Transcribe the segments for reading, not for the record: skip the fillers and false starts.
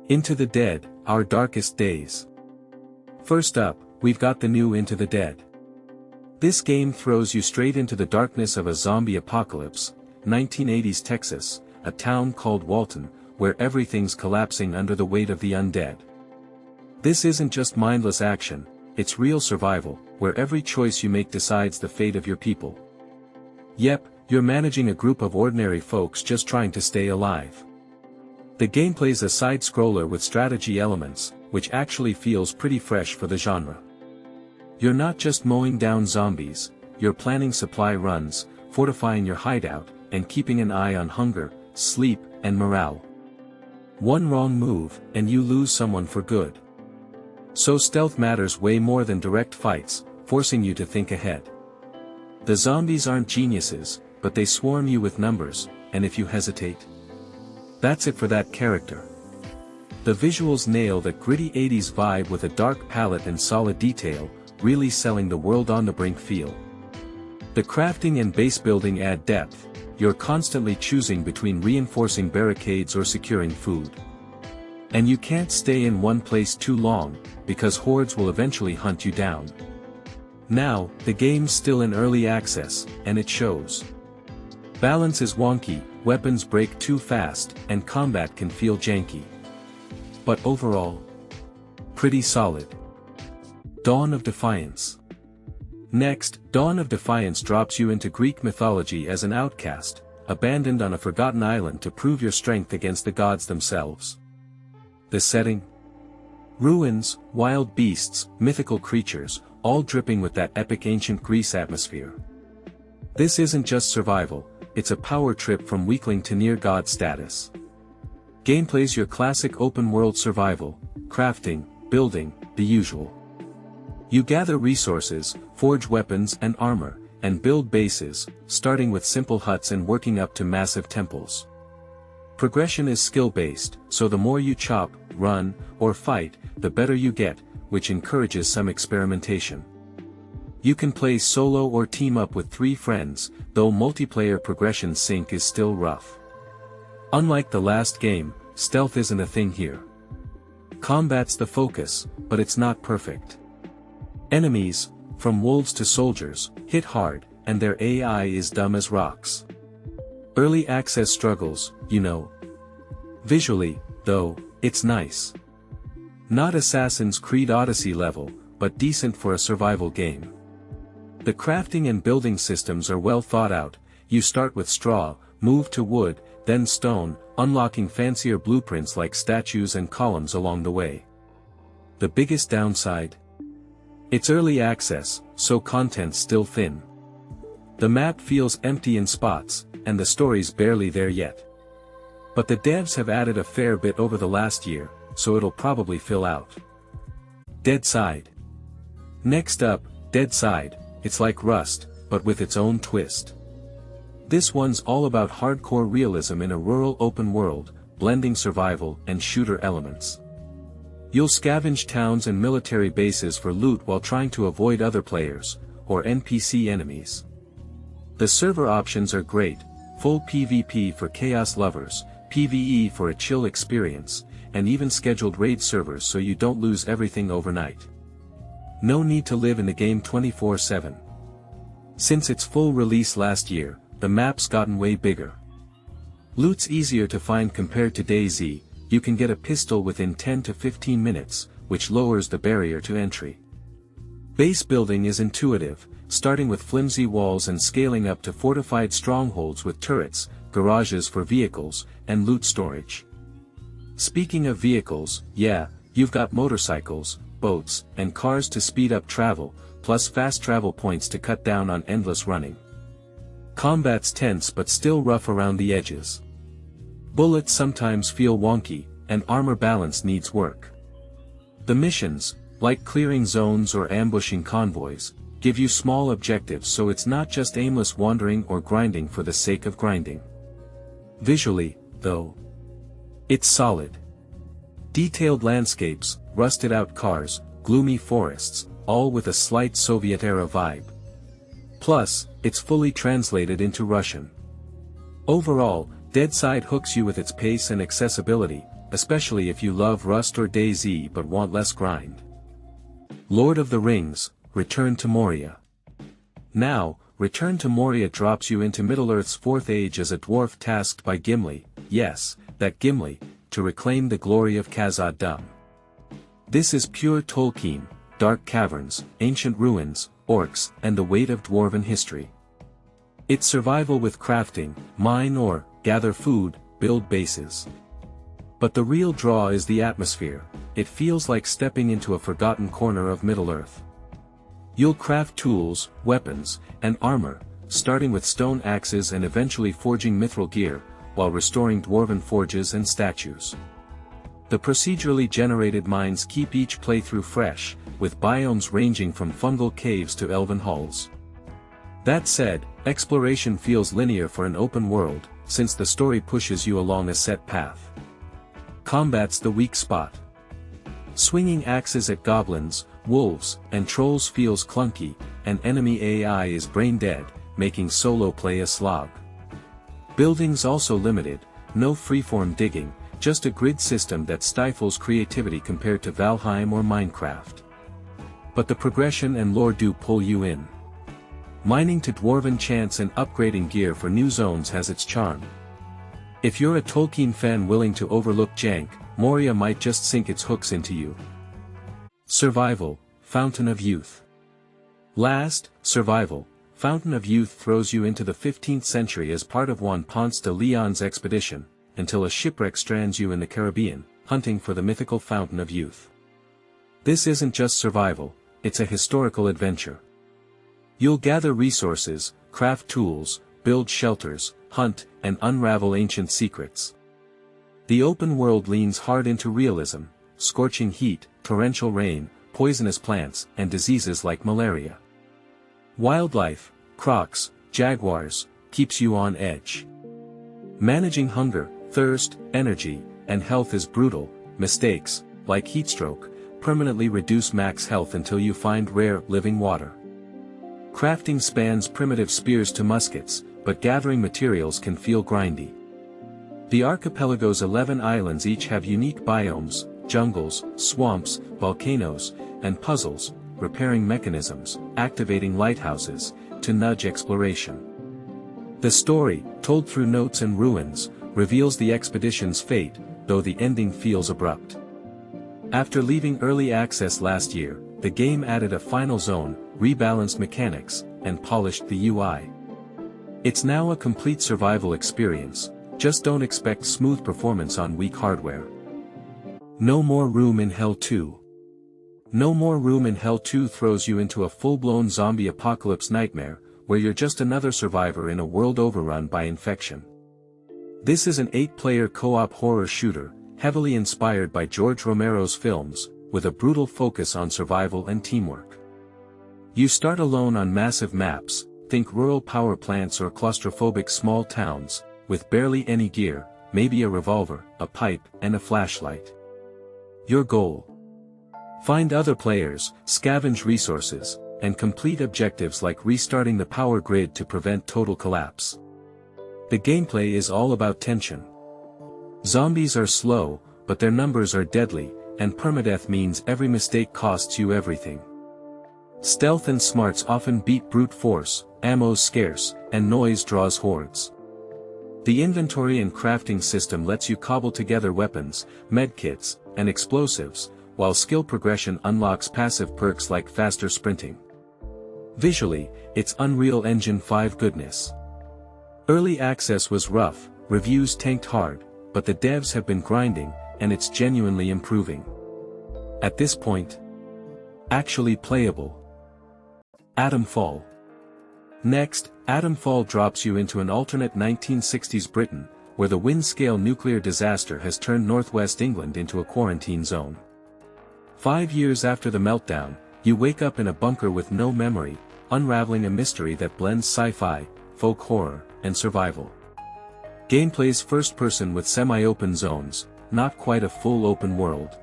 Into the Dead, Our Darkest Days. First up, we've got the new Into the Dead. This game throws you straight into the darkness of a zombie apocalypse, 1980s Texas, a town called Walton, where everything's collapsing under the weight of the undead. This isn't just mindless action, it's real survival, where every choice you make decides the fate of your people. Yep, you're managing a group of ordinary folks just trying to stay alive. The gameplay's a side-scroller with strategy elements, which actually feels pretty fresh for the genre. You're not just mowing down zombies, you're planning supply runs, fortifying your hideout, and keeping an eye on hunger, sleep, and morale. One wrong move, and you lose someone for good. So stealth matters way more than direct fights, forcing you to think ahead. The zombies aren't geniuses, but they swarm you with numbers, and if you hesitate, that's it for that character. The visuals nail that gritty 80s vibe with a dark palette and solid detail, really selling the world on the brink feel. The crafting and base building add depth, you're constantly choosing between reinforcing barricades or securing food. And you can't stay in one place too long, because hordes will eventually hunt you down. Now, the game's still in early access, and it shows. Balance is wonky, weapons break too fast, and combat can feel janky. But overall, pretty solid. Dawn of Defiance. Next, Dawn of Defiance drops you into Greek mythology as an outcast, abandoned on a forgotten island to prove your strength against the gods themselves. The setting? Ruins, wild beasts, mythical creatures, all dripping with that epic ancient Greece atmosphere. This isn't just survival, it's a power trip from weakling to near-god status. Gameplay's your classic open-world survival, crafting, building, the usual. You gather resources, forge weapons and armor, and build bases, starting with simple huts and working up to massive temples. Progression is skill-based, so the more you chop, run, or fight, the better you get, which encourages some experimentation. You can play solo or team up with 3 friends, though multiplayer progression sync is still rough. Unlike the last game, stealth isn't a thing here. Combat's the focus, but it's not perfect. Enemies, from wolves to soldiers, hit hard, and their AI is dumb as rocks. Early access struggles, you know. Visually, though, it's nice. Not Assassin's Creed Odyssey level, but decent for a survival game. The crafting and building systems are well thought out, you start with straw, move to wood, then stone, unlocking fancier blueprints like statues and columns along the way. The biggest downside? It's early access, so content's still thin. The map feels empty in spots, and the story's barely there yet. But the devs have added a fair bit over the last year, so it'll probably fill out. Deadside. Next up, Deadside. It's like Rust, but with its own twist. This one's all about hardcore realism in a rural open world, blending survival and shooter elements. You'll scavenge towns and military bases for loot while trying to avoid other players, or NPC enemies. The server options are great, full PvP for chaos lovers, PvE for a chill experience, and even scheduled raid servers so you don't lose everything overnight. No need to live in the game 24/7. Since its full release last year, the map's gotten way bigger. Loot's easier to find compared to DayZ, you can get a pistol within 10 to 15 minutes, which lowers the barrier to entry. Base building is intuitive, starting with flimsy walls and scaling up to fortified strongholds with turrets, garages for vehicles, and loot storage. Speaking of vehicles, yeah, you've got motorcycles, boats, and cars to speed up travel, plus fast travel points to cut down on endless running. Combat's tense but still rough around the edges. Bullets sometimes feel wonky, and armor balance needs work. The missions, like clearing zones or ambushing convoys, give you small objectives so it's not just aimless wandering or grinding for the sake of grinding. Visually, though, it's solid. Detailed landscapes, rusted-out cars, gloomy forests, all with a slight Soviet-era vibe. Plus, it's fully translated into Russian. Overall, Deadside hooks you with its pace and accessibility, especially if you love Rust or DayZ but want less grind. Lord of the Rings, Return to Moria. Now, Return to Moria drops you into Middle-earth's fourth age as a dwarf tasked by Gimli, yes, that Gimli, to reclaim the glory of Khazad-dûm. This is pure Tolkien, dark caverns, ancient ruins, orcs, and the weight of dwarven history. It's survival with crafting, mine ore, gather food, build bases. But the real draw is the atmosphere. It feels like stepping into a forgotten corner of Middle-earth. You'll craft tools, weapons, and armor, starting with stone axes and eventually forging mithril gear, while restoring dwarven forges and statues. The procedurally generated mines keep each playthrough fresh, with biomes ranging from fungal caves to elven halls. That said, exploration feels linear for an open world, since the story pushes you along a set path. Combat's the weak spot. Swinging axes at goblins, wolves, and trolls feels clunky, and enemy AI is brain-dead, making solo play a slog. Building's also limited, no freeform digging, just a grid system that stifles creativity compared to Valheim or Minecraft. But the progression and lore do pull you in. Mining to dwarven chants and upgrading gear for new zones has its charm. If you're a Tolkien fan willing to overlook jank, Moria might just sink its hooks into you. Survival, Fountain of Youth. Last, Survival, Fountain of Youth throws you into the 15th century as part of Juan Ponce de Leon's expedition, until a shipwreck strands you in the Caribbean, hunting for the mythical Fountain of Youth. This isn't just survival, it's a historical adventure. You'll gather resources, craft tools, build shelters, hunt, and unravel ancient secrets. The open world leans hard into realism, scorching heat, torrential rain, poisonous plants, and diseases like malaria. Wildlife, crocs, jaguars, keeps you on edge. Managing hunger, thirst, energy, and health is brutal. Mistakes, like heatstroke, permanently reduce max health until you find rare, living water. Crafting spans primitive spears to muskets, but gathering materials can feel grindy. The archipelago's 11 islands each have unique biomes, jungles, swamps, volcanoes, and puzzles, repairing mechanisms, activating lighthouses, to nudge exploration. The story, told through notes and ruins, reveals the expedition's fate, though the ending feels abrupt. After leaving early access last year, the game added a final zone, rebalanced mechanics, and polished the UI. It's now a complete survival experience, just don't expect smooth performance on weak hardware. No More Room in Hell 2. No More Room in Hell 2 throws you into a full-blown zombie apocalypse nightmare, where you're just another survivor in a world overrun by infection. This is an 8-player co-op horror shooter, heavily inspired by George Romero's films, with a brutal focus on survival and teamwork. You start alone on massive maps, think rural power plants or claustrophobic small towns, with barely any gear, maybe a revolver, a pipe, and a flashlight. Your goal: find other players, scavenge resources, and complete objectives like restarting the power grid to prevent total collapse. The gameplay is all about tension. Zombies are slow, but their numbers are deadly, and permadeath means every mistake costs you everything. Stealth and smarts often beat brute force, ammo's scarce, and noise draws hordes. The inventory and crafting system lets you cobble together weapons, medkits, and explosives, while skill progression unlocks passive perks like faster sprinting. Visually, it's Unreal Engine 5 goodness. Early access was rough, reviews tanked hard, but the devs have been grinding, and it's genuinely improving. At this point, actually playable. Atomfall. Next, Atomfall drops you into an alternate 1960s Britain, where the wind-scale nuclear disaster has turned northwest England into a quarantine zone. 5 years after the meltdown, you wake up in a bunker with no memory, unraveling a mystery that blends sci-fi, folk horror, and survival. Gameplay's first-person with semi-open zones, not quite a full open world.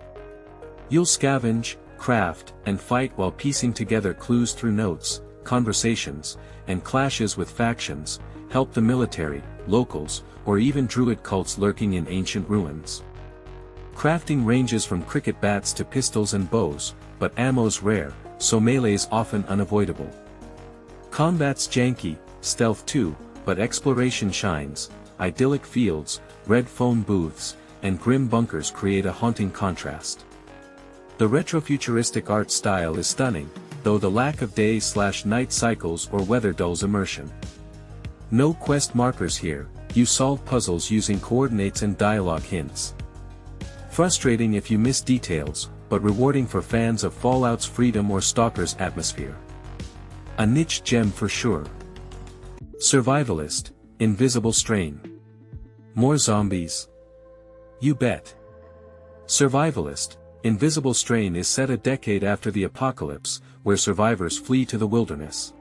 You'll scavenge, craft, and fight while piecing together clues through notes, conversations, and clashes with factions, help the military, locals, or even druid cults lurking in ancient ruins. Crafting ranges from cricket bats to pistols and bows, but ammo's rare, so melee's often unavoidable. Combat's janky, stealth too, but exploration shines. Idyllic fields, red phone booths, and grim bunkers create a haunting contrast. The retrofuturistic art style is stunning, though the lack of day/night cycles or weather dulls immersion. No quest markers here, you solve puzzles using coordinates and dialogue hints. Frustrating if you miss details, but rewarding for fans of Fallout's freedom or Stalker's atmosphere. A niche gem for sure. Survivalist, Invisible Strain. More zombies? You bet. Survivalist, Invisible Strain is set a decade after the apocalypse, where survivors flee to the wilderness.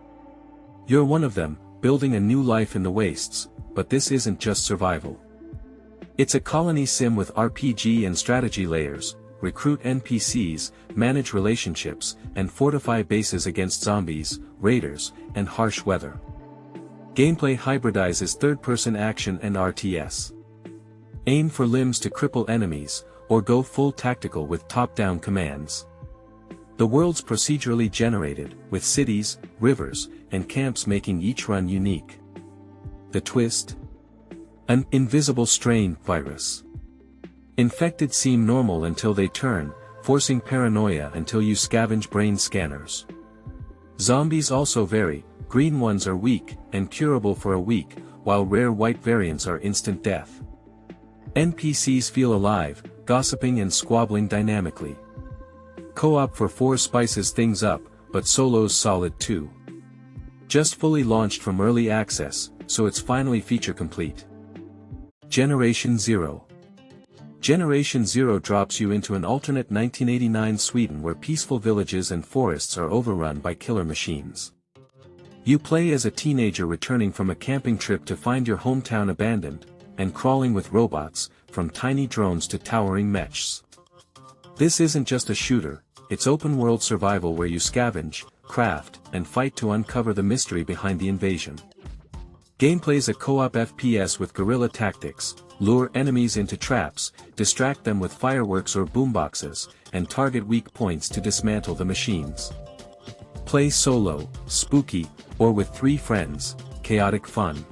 You're one of them, building a new life in the wastes, but this isn't just survival. It's a colony sim with RPG and strategy layers. Recruit NPCs, manage relationships, and fortify bases against zombies, raiders, and harsh weather. Gameplay hybridizes third-person action and RTS. Aim for limbs to cripple enemies, or go full tactical with top-down commands. The world's procedurally generated, with cities, rivers, and camps making each run unique. The twist? An invisible strain virus. Infected seem normal until they turn, forcing paranoia until you scavenge brain scanners. Zombies also vary, green ones are weak, and curable for a week, while rare white variants are instant death. NPCs feel alive, gossiping and squabbling dynamically. Co-op for 4 spices things up, but solo's solid too. Just fully launched from early access, so it's finally feature complete. Generation Zero. Generation Zero drops you into an alternate 1989 Sweden where peaceful villages and forests are overrun by killer machines. You play as a teenager returning from a camping trip to find your hometown abandoned, and crawling with robots, from tiny drones to towering mechs. This isn't just a shooter, it's open-world survival where you scavenge, craft, and fight to uncover the mystery behind the invasion. Gameplay's a co-op FPS with guerrilla tactics, lure enemies into traps, distract them with fireworks or boomboxes, and target weak points to dismantle the machines. Play solo, spooky, or with 3 friends, chaotic fun.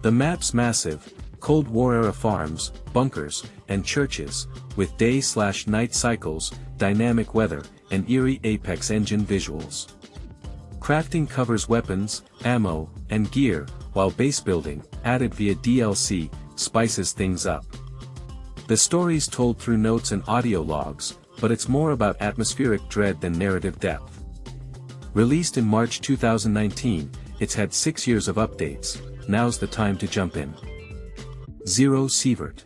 The map's massive, Cold War-era farms, bunkers, and churches, with day/night cycles, dynamic weather, and eerie Apex engine visuals. Crafting covers weapons, ammo, and gear, while base building, added via DLC, spices things up. The story's told through notes and audio logs, but it's more about atmospheric dread than narrative depth. Released in March 2019, it's had 6 years of updates. Now's the time to jump in. Zero Sievert.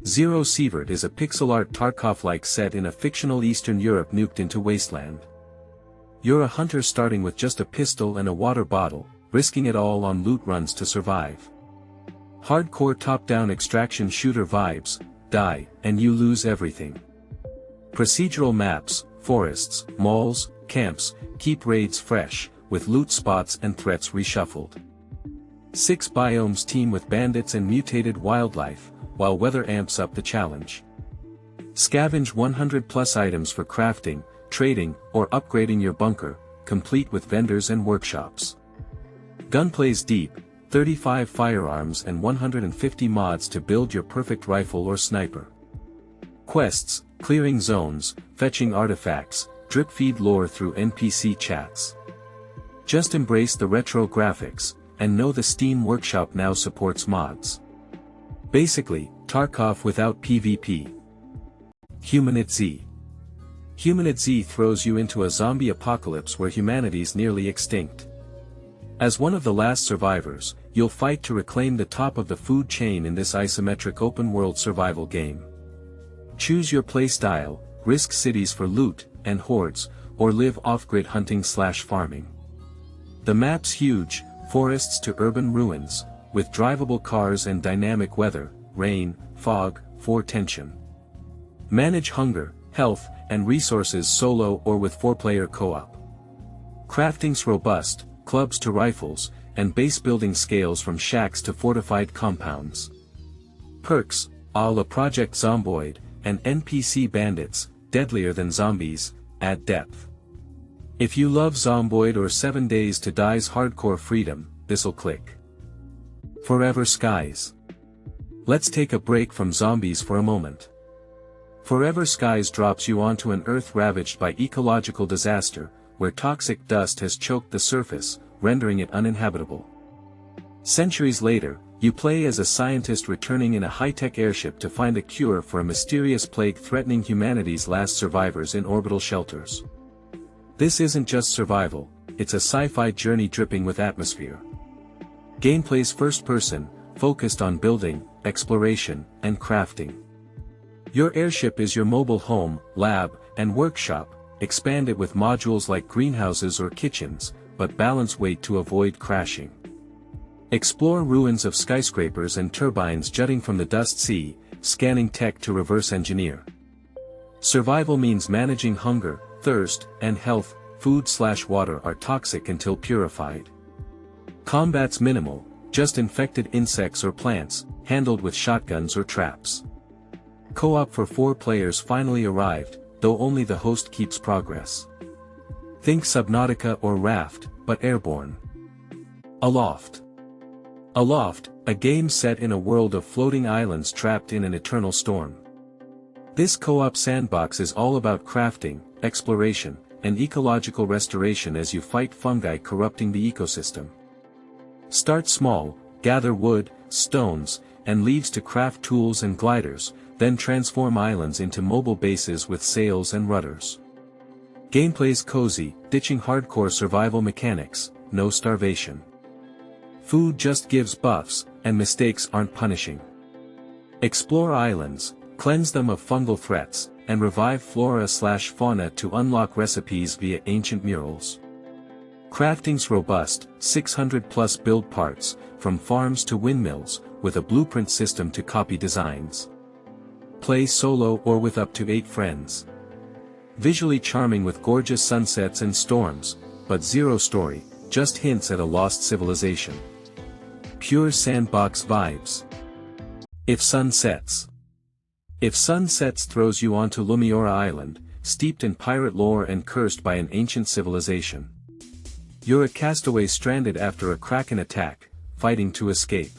Zero Sievert is a pixel art Tarkov-like set in a fictional Eastern Europe nuked into wasteland. You're a hunter starting with just a pistol and a water bottle, risking it all on loot runs to survive. Hardcore top-down extraction shooter vibes, die, and you lose everything. Procedural maps, forests, malls, camps, keep raids fresh, with loot spots and threats reshuffled. 6 biomes team with bandits and mutated wildlife, while weather amps up the challenge. Scavenge 100+ items for crafting, trading, or upgrading your bunker, complete with vendors and workshops. Gunplay's deep, 35 firearms and 150 mods to build your perfect rifle or sniper. Quests, clearing zones, fetching artifacts, drip-feed lore through NPC chats. Just embrace the retro graphics, and know the Steam Workshop now supports mods. Basically, Tarkov without PvP. HumanitZ. HumanitZ throws you into a zombie apocalypse where humanity's nearly extinct. As one of the last survivors, you'll fight to reclaim the top of the food chain in this isometric open-world survival game. Choose your playstyle, risk cities for loot and hordes, or live off-grid hunting/farming. The map's huge, forests to urban ruins, with drivable cars and dynamic weather, rain, fog, for tension. Manage hunger, health, and resources solo or with 4-player co-op. Crafting's robust, clubs to rifles, and base building scales from shacks to fortified compounds. Perks, a la Project Zomboid, and NPC bandits, deadlier than zombies, add depth. If you love Zomboid or 7 Days to Die's hardcore freedom, this'll click. Forever Skies. Let's take a break from zombies for a moment. Forever Skies drops you onto an Earth ravaged by ecological disaster, where toxic dust has choked the surface, rendering it uninhabitable. Centuries later, you play as a scientist returning in a high-tech airship to find a cure for a mysterious plague threatening humanity's last survivors in orbital shelters. This isn't just survival, it's a sci-fi journey dripping with atmosphere. Gameplay's first person, focused on building, exploration, and crafting. Your airship is your mobile home, lab, and workshop, expand it with modules like greenhouses or kitchens, but balance weight to avoid crashing. Explore ruins of skyscrapers and turbines jutting from the dust sea, scanning tech to reverse engineer. Survival means managing hunger, thirst, and health. Food/water are toxic until purified. Combat's minimal, just infected insects or plants, handled with shotguns or traps. Co-op for 4 players finally arrived, though only the host keeps progress. Think Subnautica or Raft, but airborne. Aloft. Aloft, a game set in a world of floating islands trapped in an eternal storm. This co-op sandbox is all about crafting, exploration, and ecological restoration as you fight fungi corrupting the ecosystem. Start small, gather wood, stones, and leaves to craft tools and gliders, then transform islands into mobile bases with sails and rudders. Gameplay's cozy, ditching hardcore survival mechanics, no starvation. Food just gives buffs, and mistakes aren't punishing. Explore islands, cleanse them of fungal threats, and revive flora/fauna to unlock recipes via ancient murals. Crafting's robust, 600+ build parts, from farms to windmills, with a blueprint system to copy designs. Play solo or with up to 8 friends. Visually charming with gorgeous sunsets and storms, but zero story, just hints at a lost civilization. Pure sandbox vibes. If Sun Sets. If Sun Sets throws you onto Lumiora Island, steeped in pirate lore and cursed by an ancient civilization. You're a castaway stranded after a Kraken attack, fighting to escape.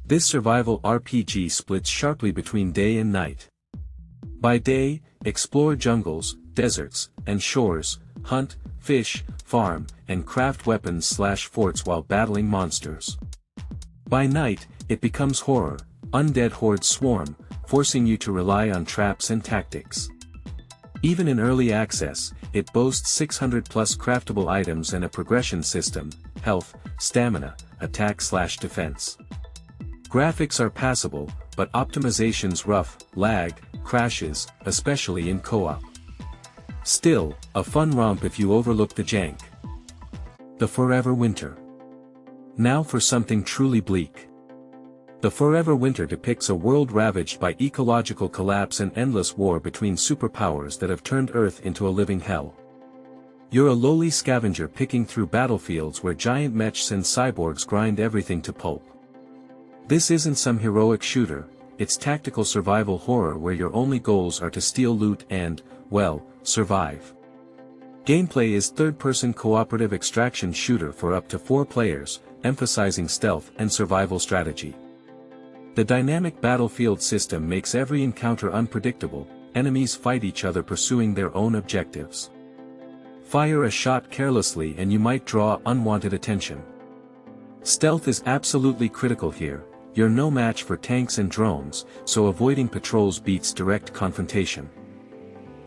This survival RPG splits sharply between day and night. By day, explore jungles, deserts, and shores, hunt, fish, farm, and craft weapons/forts while battling monsters. By night, it becomes horror, undead hordes swarm, forcing you to rely on traps and tactics. Even in early access, it boasts 600+ craftable items and a progression system, health, stamina, attack/defense. Graphics are passable, but optimization's rough, lag, crashes, especially in co-op. Still, a fun romp if you overlook the jank. The Forever Winter. Now for something truly bleak. The Forever Winter depicts a world ravaged by ecological collapse and endless war between superpowers that have turned Earth into a living hell. You're a lowly scavenger picking through battlefields where giant mechs and cyborgs grind everything to pulp. This isn't some heroic shooter, it's tactical survival horror where your only goals are to steal loot and, well, survive. Gameplay is third-person cooperative extraction shooter for up to 4 players, emphasizing stealth and survival strategy. The dynamic battlefield system makes every encounter unpredictable, enemies fight each other pursuing their own objectives. Fire a shot carelessly and you might draw unwanted attention. Stealth is absolutely critical here, you're no match for tanks and drones, so avoiding patrols beats direct confrontation.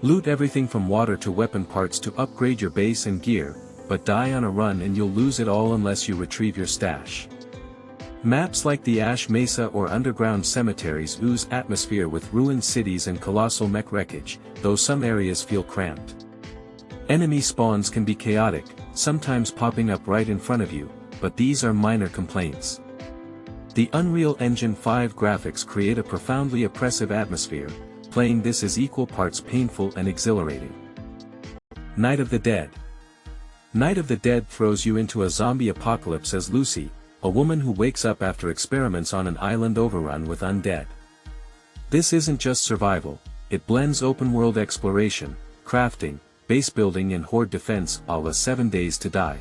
Loot everything from water to weapon parts to upgrade your base and gear, but die on a run and you'll lose it all unless you retrieve your stash. Maps like the Ash Mesa or underground cemeteries ooze atmosphere with ruined cities and colossal mech wreckage, though some areas feel cramped. Enemy spawns can be chaotic, sometimes popping up right in front of you, but these are minor complaints. The Unreal Engine 5 graphics create a profoundly oppressive atmosphere, playing this is equal parts painful and exhilarating. Night of the Dead. Night of the Dead throws you into a zombie apocalypse as Lucy, a woman who wakes up after experiments on an island overrun with undead. This isn't just survival, it blends open-world exploration, crafting, base building and horde defense a la 7 Days to Die.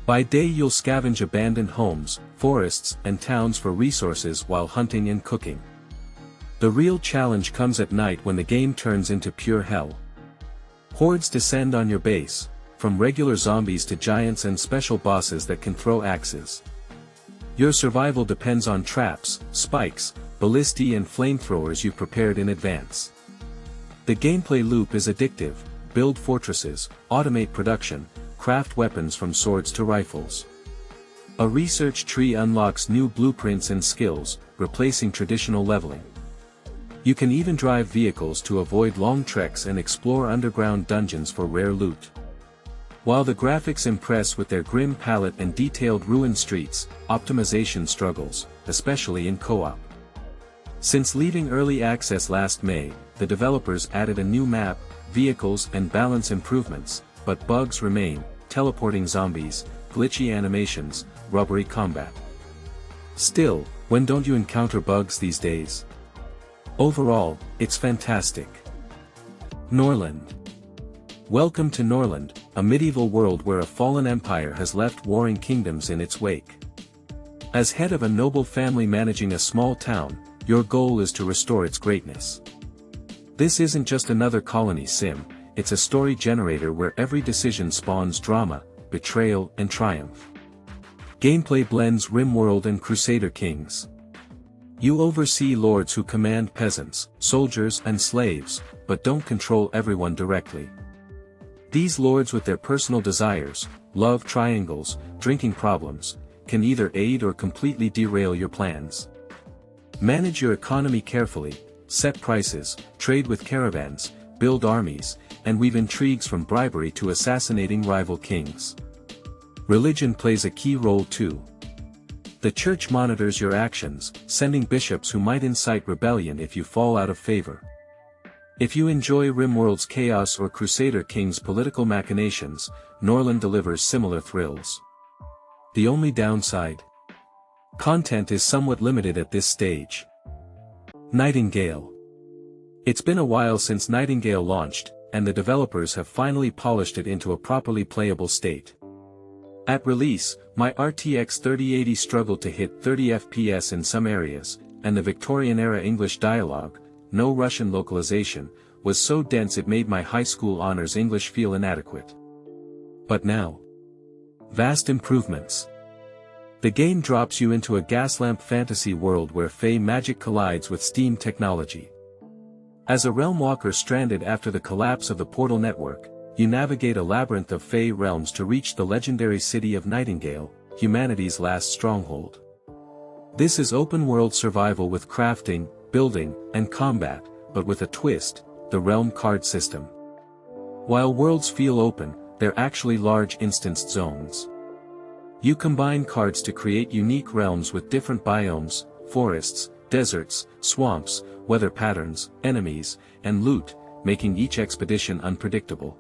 By day you'll scavenge abandoned homes, forests and towns for resources while hunting and cooking. The real challenge comes at night when the game turns into pure hell. Hordes descend on your base, from regular zombies to giants and special bosses that can throw axes. Your survival depends on traps, spikes, ballistae and flamethrowers you've prepared in advance. The gameplay loop is addictive: build fortresses, automate production, craft weapons from swords to rifles. A research tree unlocks new blueprints and skills, replacing traditional leveling. You can even drive vehicles to avoid long treks and explore underground dungeons for rare loot. While the graphics impress with their grim palette and detailed ruined streets, optimization struggles, especially in co-op. Since leaving early access last May, the developers added a new map, vehicles and balance improvements, but bugs remain: teleporting zombies, glitchy animations, rubbery combat. Still, when don't you encounter bugs these days? Overall, it's fantastic. Norland. Welcome to Norland, a medieval world where a fallen empire has left warring kingdoms in its wake. As head of a noble family managing a small town, your goal is to restore its greatness. This isn't just another colony sim, it's a story generator where every decision spawns drama, betrayal and triumph. Gameplay blends RimWorld and Crusader Kings. You oversee lords who command peasants, soldiers and slaves, but don't control everyone directly. These lords with their personal desires, love triangles, drinking problems, can either aid or completely derail your plans. Manage your economy carefully, set prices, trade with caravans, build armies, and weave intrigues from bribery to assassinating rival kings. Religion plays a key role too. The church monitors your actions, sending bishops who might incite rebellion if you fall out of favor. If you enjoy RimWorld's chaos or Crusader Kings' political machinations, Norland delivers similar thrills. The only downside? Content is somewhat limited at this stage. Nightingale. It's been a while since Nightingale launched, and the developers have finally polished it into a properly playable state. At release, my RTX 3080 struggled to hit 30 FPS in some areas, and the Victorian-era English dialogue, no Russian localization, was so dense it made my high school honors English feel inadequate. But now, vast improvements. The game drops you into a gaslamp fantasy world where Fey magic collides with steam technology. As a realm walker stranded after the collapse of the Portal network, you navigate a labyrinth of Fey realms to reach the legendary city of Nightingale, humanity's last stronghold. This is open-world survival with crafting, building, and combat, but with a twist: the realm card system. While worlds feel open, they're actually large instanced zones. You combine cards to create unique realms with different biomes, forests, deserts, swamps, weather patterns, enemies, and loot, making each expedition unpredictable.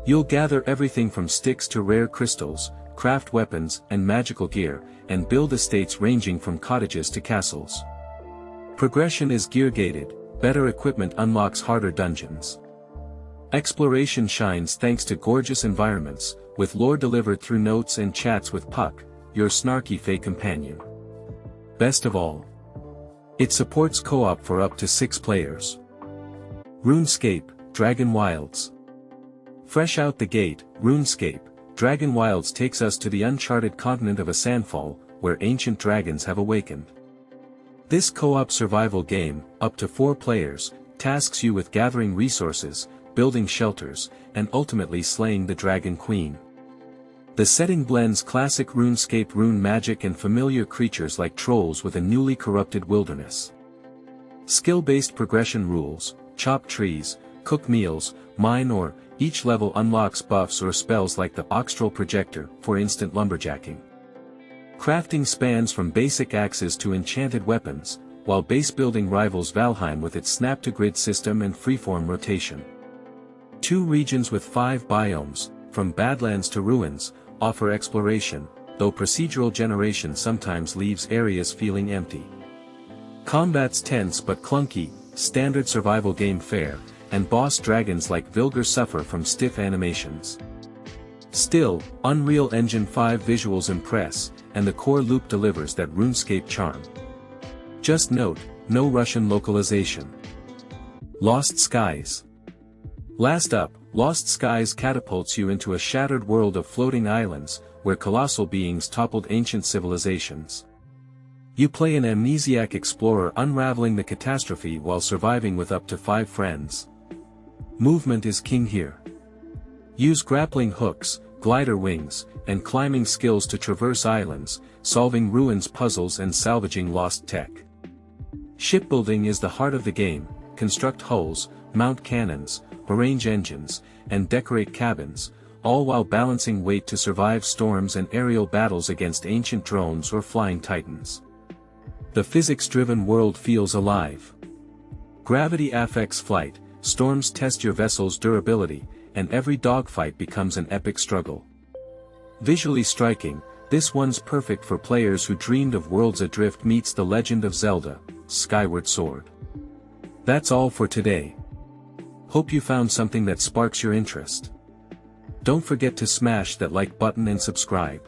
You'll gather everything from sticks to rare crystals, craft weapons and magical gear, and build estates ranging from cottages to castles. Progression is gear-gated, better equipment unlocks harder dungeons. Exploration shines thanks to gorgeous environments, with lore delivered through notes and chats with Puck, your snarky Fey companion. Best of all, it supports co-op for up to 6 players. Runescape Dragonwilds. Fresh out the gate, Runescape Dragonwilds takes us to the uncharted continent of Atomfall, where ancient dragons have awakened. This co-op survival game, up to 4 players, tasks you with gathering resources, building shelters, and ultimately slaying the Dragon Queen. The setting blends classic RuneScape rune magic and familiar creatures like trolls with a newly corrupted wilderness. Skill-based progression rules: chop trees, cook meals, mine ore. Each level unlocks buffs or spells like the Oxtral Projector for instant lumberjacking. Crafting spans from basic axes to enchanted weapons, while base building rivals Valheim with its snap-to-grid system and freeform rotation. 2 regions with 5 biomes, from Badlands to Ruins, offer exploration, though procedural generation sometimes leaves areas feeling empty. Combat's tense but clunky, standard survival game fare, and boss dragons like Vilger suffer from stiff animations. Still, Unreal Engine 5 visuals impress, and the core loop delivers that RuneScape charm. Just note, no Russian localization. Lost Skies. Last up, Lost Skies catapults you into a shattered world of floating islands, where colossal beings toppled ancient civilizations. You play an amnesiac explorer unraveling the catastrophe while surviving with up to 5 friends. Movement is king here. Use grappling hooks, glider wings, and climbing skills to traverse islands, solving ruins puzzles and salvaging lost tech. Shipbuilding is the heart of the game. Construct hulls, mount cannons, arrange engines, and decorate cabins, all while balancing weight to survive storms and aerial battles against ancient drones or flying titans. The physics-driven world feels alive. Gravity affects flight, storms test your vessel's durability, and every dogfight becomes an epic struggle. Visually striking, this one's perfect for players who dreamed of Worlds Adrift meets The Legend of Zelda, Skyward Sword. That's all for today. Hope you found something that sparks your interest. Don't forget to smash that like button and subscribe.